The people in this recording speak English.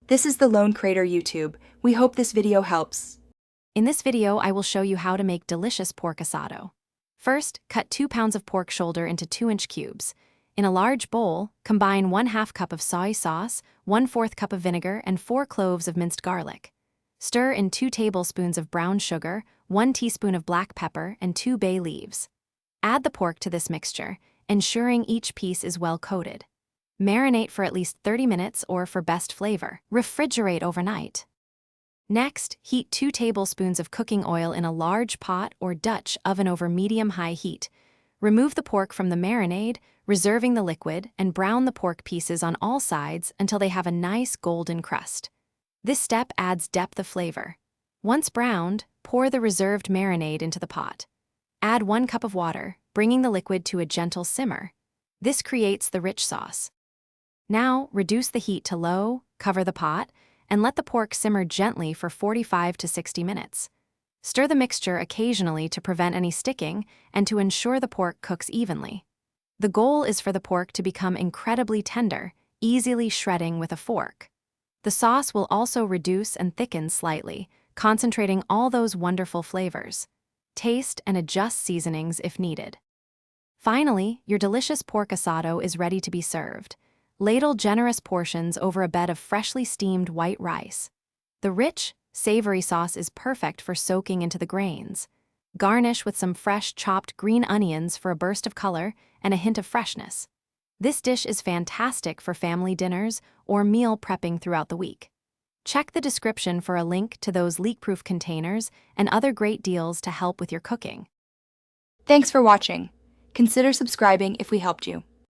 This is the Lone Crater YouTube. We hope this video helps. In this video, I will show you how to make delicious pork asado. First, cut 2 pounds of pork shoulder into 2-inch cubes. In a large bowl, combine 1/2 cup of soy sauce, 1/4 cup of vinegar, and 4 cloves of minced garlic. Stir in 2 tablespoons of brown sugar, 1 teaspoon of black pepper, and 2 bay leaves. Add the pork to this mixture, ensuring each piece is well coated. Marinate for at least 30 minutes or for best flavor. Refrigerate overnight. Next, heat 2 tablespoons of cooking oil in a large pot or Dutch oven over medium-high heat. Remove the pork from the marinade, reserving the liquid, and brown the pork pieces on all sides until they have a nice golden crust. This step adds depth of flavor. Once browned, pour the reserved marinade into the pot. Add 1 cup of water, bringing the liquid to a gentle simmer. This creates the rich sauce. Now, reduce the heat to low, cover the pot, and let the pork simmer gently for 45 to 60 minutes. Stir the mixture occasionally to prevent any sticking and to ensure the pork cooks evenly. The goal is for the pork to become incredibly tender, easily shredding with a fork. The sauce will also reduce and thicken slightly, concentrating all those wonderful flavors. Taste and adjust seasonings if needed. Finally, your delicious pork asado is ready to be served. Ladle generous portions over a bed of freshly steamed white rice. The rich, savory sauce is perfect for soaking into the grains. Garnish with some fresh chopped green onions for a burst of color and a hint of freshness. This dish is fantastic for family dinners or meal prepping throughout the week. Check the description for a link to those leak-proof containers and other great deals to help with your cooking. Thanks for watching. Consider subscribing if we helped you.